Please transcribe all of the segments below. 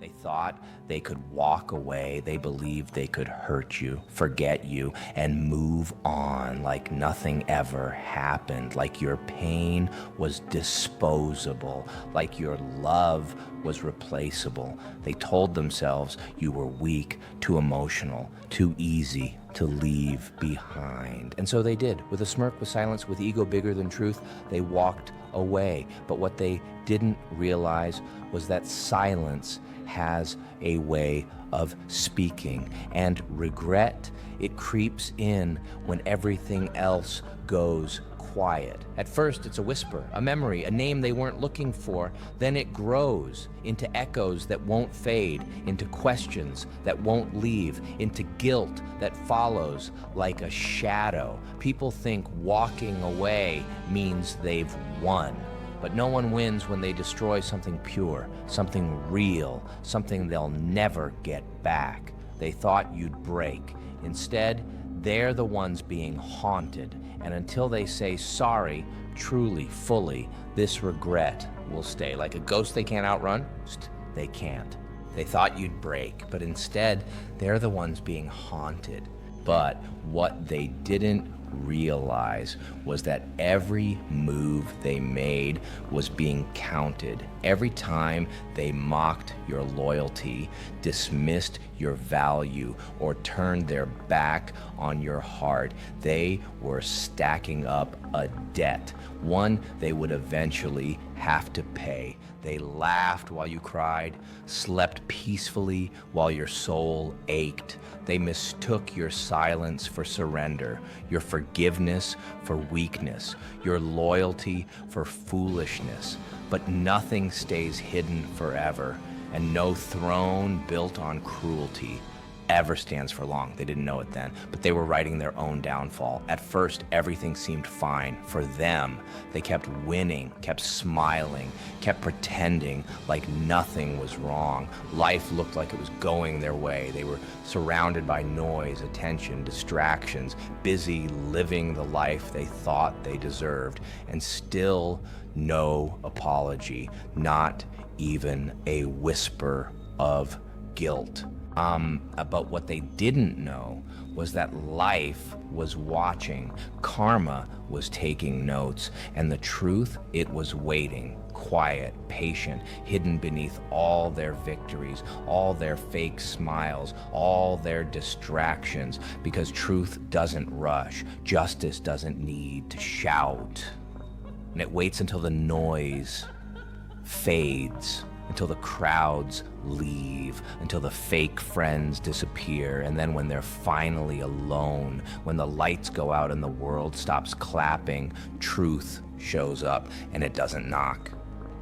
They thought they could walk away. They believed they could hurt you, forget you, and move on like nothing ever happened, like your pain was disposable, like your love was replaceable. They told themselves you were weak, too emotional, too easy to leave behind. And so they did. With a smirk, with silence, with ego bigger than truth, they walked away. But what they didn't realize was that silence has a way of speaking, and regret, it creeps in when everything else goes quiet. At first, it's a whisper, a memory, a name they weren't looking for. Then it grows into echoes that won't fade, into questions that won't leave, into guilt that follows like a shadow. People think walking away means they've won. But no one wins when they destroy something pure, something real, something they'll never get back. They thought you'd break. Instead, they're the ones being haunted. And until they say sorry, truly, fully, this regret will stay. Like a ghost they can't outrun, they can't. They thought you'd break, but instead, they're the ones being haunted. But what they didn't realize was that every move they made was being counted. Every time they mocked your loyalty, dismissed your value, or turned their back on your heart, they were stacking up a debt, one they would eventually have to pay. They laughed while you cried, slept peacefully while your soul ached. They mistook your silence for surrender, your forgiveness for weakness, your loyalty for foolishness. But nothing stays hidden forever, and no throne built on cruelty ever stands for long. They didn't know it then, but they were writing their own downfall. At first, everything seemed fine for them. They kept winning, kept smiling, kept pretending like nothing was wrong. Life looked like it was going their way. They were surrounded by noise, attention, distractions, busy living the life they thought they deserved, and still no apology, not even a whisper of guilt. But what they didn't know was that life was watching, karma was taking notes, and the truth, it was waiting, quiet, patient, hidden beneath all their victories, all their fake smiles, all their distractions, because truth doesn't rush, justice doesn't need to shout, and it waits until the noise fades, until the crowds leave, until the fake friends disappear, and then when they're finally alone, when the lights go out and the world stops clapping, truth shows up, and it doesn't knock.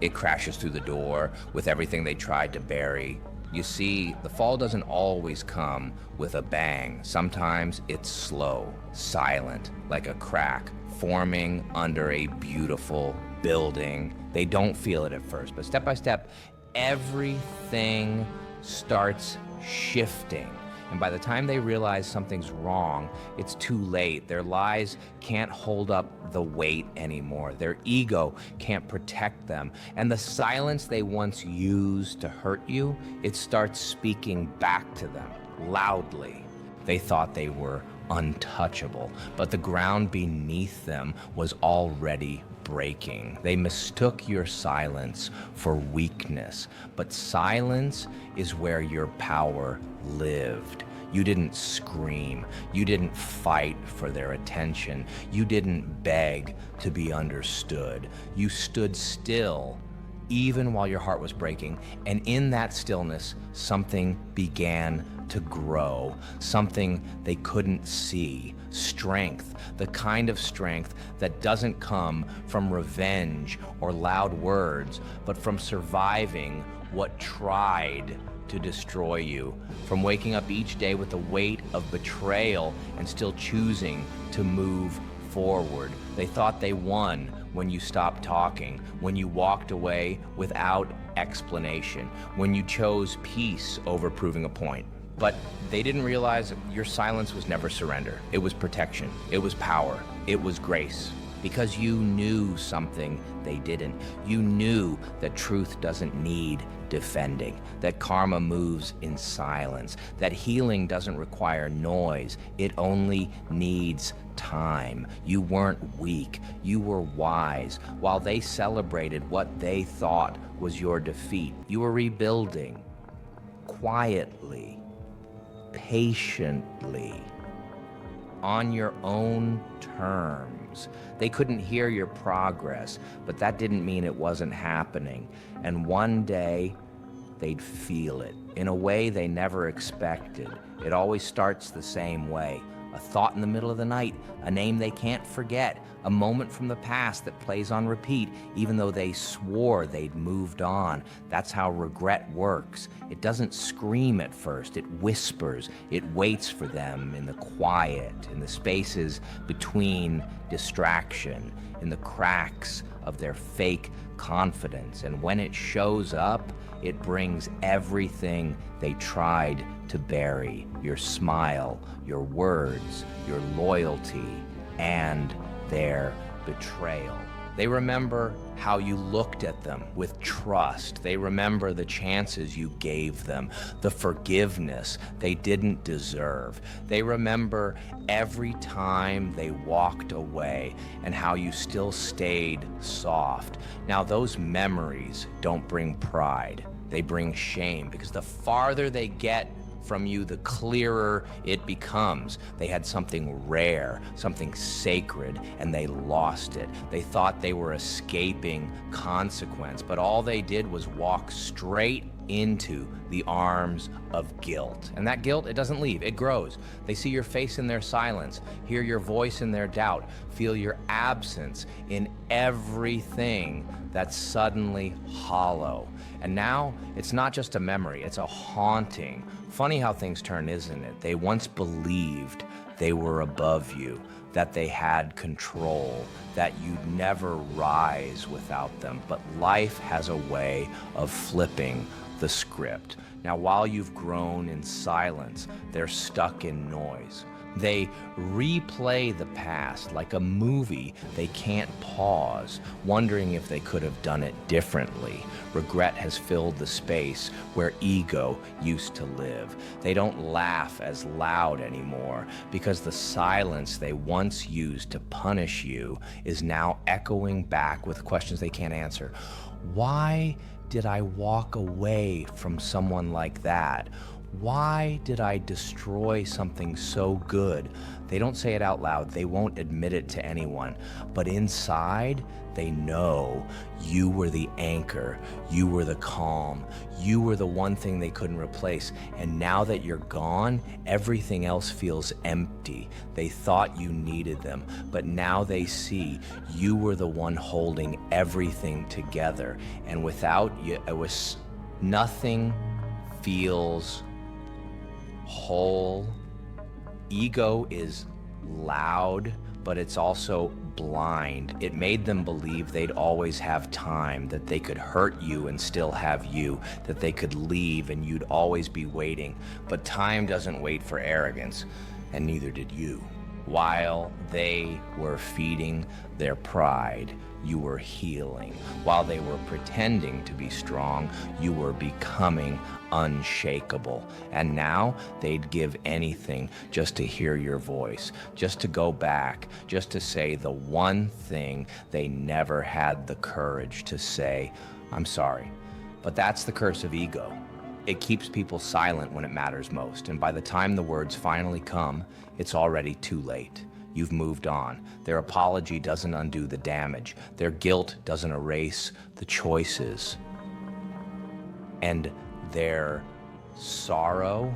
It crashes through the door with everything they tried to bury. You see, the fall doesn't always come with a bang. Sometimes it's slow, silent, like a crack, forming under a beautiful building. They don't feel it at first, but step by step, everything starts shifting. And by the time they realize something's wrong, it's too late. Their lies can't hold up the weight anymore. Their ego can't protect them. And the silence they once used to hurt you, it starts speaking back to them loudly. They thought they were untouchable, but the ground beneath them was already breaking. They mistook your silence for weakness, but silence is where your power lived. You didn't scream. You didn't fight for their attention. You didn't beg to be understood. You stood still, even while your heart was breaking, and in that stillness, something began to grow, something they couldn't see. Strength, the kind of strength that doesn't come from revenge or loud words, but from surviving what tried to destroy you, from waking up each day with the weight of betrayal and still choosing to move forward. They thought they won when you stopped talking, when you walked away without explanation, when you chose peace over proving a point. But they didn't realize that your silence was never surrender. It was protection. It was power. It was grace. because you knew something they didn't. You knew that truth doesn't need defending, that karma moves in silence, that healing doesn't require noise, it only needs time. You weren't weak, you were wise. While they celebrated what they thought was your defeat, you were rebuilding quietly, patiently, on your own terms. They couldn't hear your progress, but that didn't mean it wasn't happening. And one day, they'd feel it in a way they never expected. It always starts the same way. A thought in the middle of the night, a name they can't forget, a moment from the past that plays on repeat, even though they swore they'd moved on. That's how regret works. It doesn't scream at first, it whispers. It waits for them in the quiet, in the spaces between distraction, in the cracks of their fake confidence. And when it shows up, it brings everything they tried to bury: your smile, your words, your loyalty, and their betrayal. They remember how you looked at them with trust. They remember the chances you gave them, the forgiveness they didn't deserve. They remember every time they walked away and how you still stayed soft. Now, those memories don't bring pride. They bring shame, because the farther they get from you, the clearer it becomes. They had something rare, something sacred, and they lost it. They thought they were escaping consequence, but all they did was walk straight into the arms of guilt. And that guilt, it doesn't leave, it grows. They see your face in their silence, hear your voice in their doubt, feel your absence in everything that's suddenly hollow. And now, it's not just a memory, it's a haunting. Funny how things turn, isn't it? They once believed they were above you, that they had control, that you'd never rise without them. But life has a way of flipping the script. Now, while you've grown in silence, they're stuck in noise. They replay the past like a movie they can't pause, wondering if they could have done it differently. Regret has filled the space where ego used to live. They don't laugh as loud anymore because the silence they once used to punish you is now echoing back with questions they can't answer. Why did I walk away from someone like that? Why did I destroy something so good? They don't say it out loud. They won't admit it to anyone. But inside, they know you were the anchor. You were the calm. You were the one thing they couldn't replace. And now that you're gone, everything else feels empty. They thought you needed them, but now they see you were the one holding everything together. And without you, nothing feels whole. Ego is loud, but it's also blind. It made them believe they'd always have time, that they could hurt you and still have you, that they could leave and you'd always be waiting. But time doesn't wait for arrogance, and neither did you. While they were feeding their pride, you were healing. While they were pretending to be strong, you were becoming unshakable. And now they'd give anything just to hear your voice, just to go back, just to say the one thing they never had the courage to say: I'm sorry. But that's the curse of ego. It keeps people silent when it matters most, and by the time the words finally come, it's already too late. You've moved on. Their apology doesn't undo the damage. Their guilt doesn't erase the choices. And their sorrow,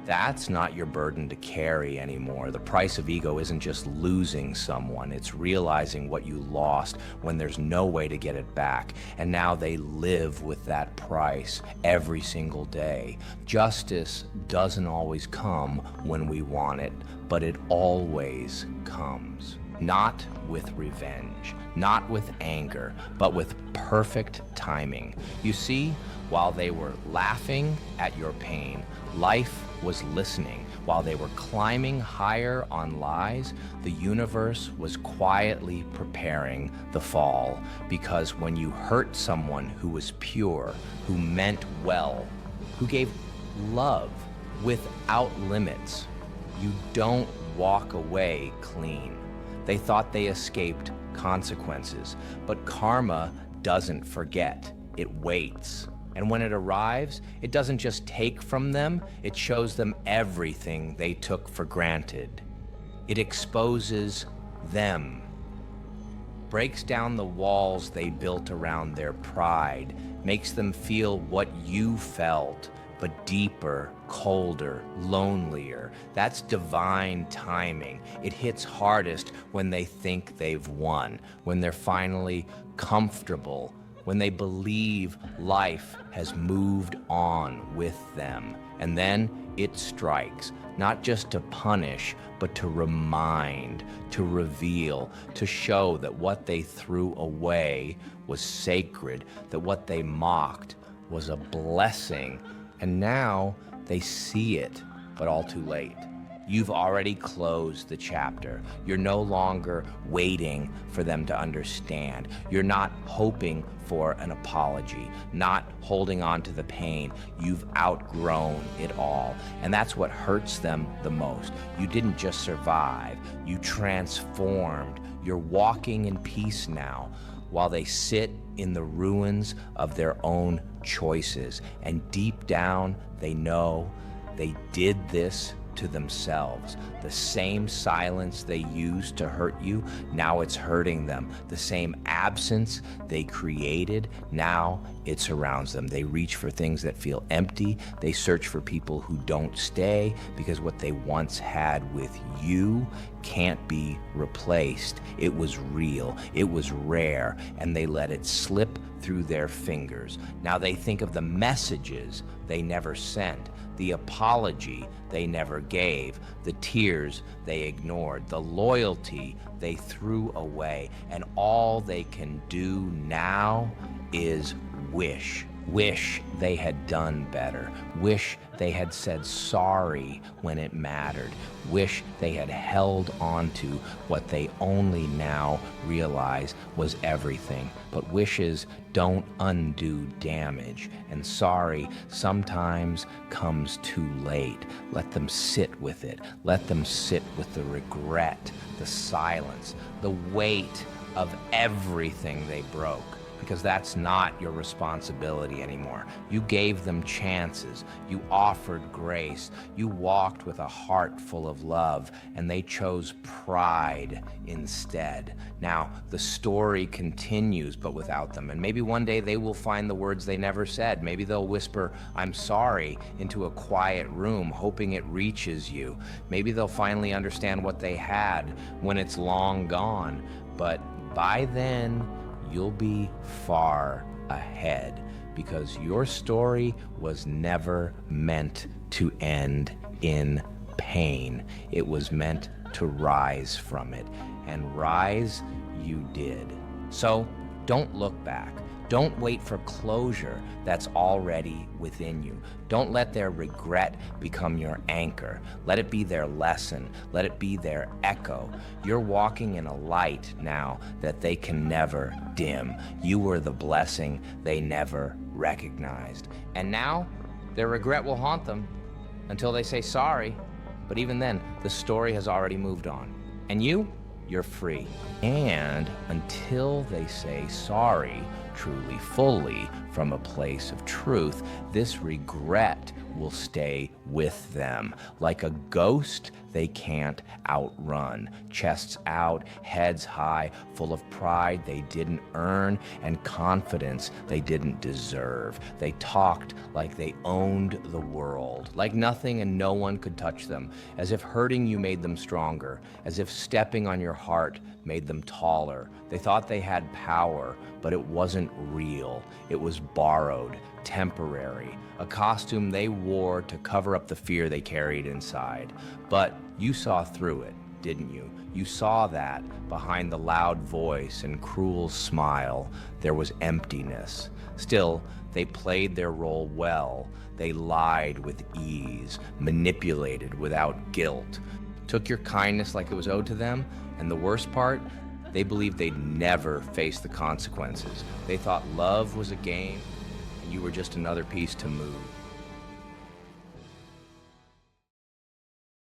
that's not your burden to carry anymore. The price of ego isn't just losing someone, it's realizing what you lost when there's no way to get it back. And now they live with that price every single day. Justice doesn't always come when we want it, but it always comes. Not with revenge, not with anger, but with perfect timing. timing. You see, while they were laughing at your pain, life was listening. While they were climbing higher on lies, the universe was quietly preparing the fall. Because when you hurt someone who was pure, who meant well, who gave love without limits, you don't walk away clean. They thought they escaped consequences, but karma doesn't forget, it waits. And when it arrives, it doesn't just take from them, it shows them everything they took for granted. It exposes them, breaks down the walls they built around their pride, makes them feel what you felt, but deeper, colder, lonelier. That's divine timing. It hits hardest when they think they've won, when they're finally comfortable, when they believe life has moved on with them. And then it strikes, not just to punish, but to remind, to reveal, to show that what they threw away was sacred, that what they mocked was a blessing. And now they see it, but all too late. You've already closed the chapter. You're no longer waiting for them to understand. You're not hoping for an apology, not holding on to the pain. You've outgrown it all. And that's what hurts them the most. You didn't just survive, you transformed. You're walking in peace now, while they sit in the ruins of their own choices. And deep down, they know they did this to themselves. The same silence they used to hurt you, now it's hurting them. The same absence they created, now it surrounds them. They reach for things that feel empty. They search for people who don't stay, because what they once had with you can't be replaced. It was real, it was rare, and they let it slip through their fingers. Now they think of the messages they never sent, the apology they never gave, the tears they ignored, the loyalty they threw away, and all they can do now is wish. Wish they had done better. Wish they had said sorry when it mattered. Wish they had held on to what they only now realize was everything. But wishes don't undo damage, and sorry sometimes comes too late. Let them sit with it. Let them sit with the regret, the silence, the weight of everything they broke. Because that's not your responsibility anymore. You gave them chances. You offered grace. You walked with a heart full of love, and they chose pride instead. Now, the story continues, but without them. And maybe one day they will find the words they never said. Maybe they'll whisper, "I'm sorry," into a quiet room, hoping it reaches you. Maybe they'll finally understand what they had when it's long gone. But by then, you'll be far ahead, because your story was never meant to end in pain. It was meant to rise from it, and rise you did. So don't look back. Don't wait for closure that's already within you. Don't let their regret become your anchor. Let it be their lesson. Let it be their echo. You're walking in a light now that they can never dim. You were the blessing they never recognized. And now, their regret will haunt them until they say sorry. But even then, the story has already moved on. And you're free. And until they say sorry, truly, fully, from a place of truth, this regret will stay with them. Like a ghost they can't outrun. Chests out, heads high, full of pride they didn't earn and confidence they didn't deserve. They talked like they owned the world, like nothing and no one could touch them, as if hurting you made them stronger, as if stepping on your heart made them taller. They thought they had power, but it wasn't real. It was borrowed, temporary, a costume they wore to cover up the fear they carried inside. But you saw through it. didn't you? You saw that behind the loud voice and cruel smile, there was emptiness. Still, they played their role well. They lied with ease, manipulated without guilt, took your kindness like it was owed to them, and the worst part, they believed they'd never face the consequences. They thought love was a game, and you were just another piece to move.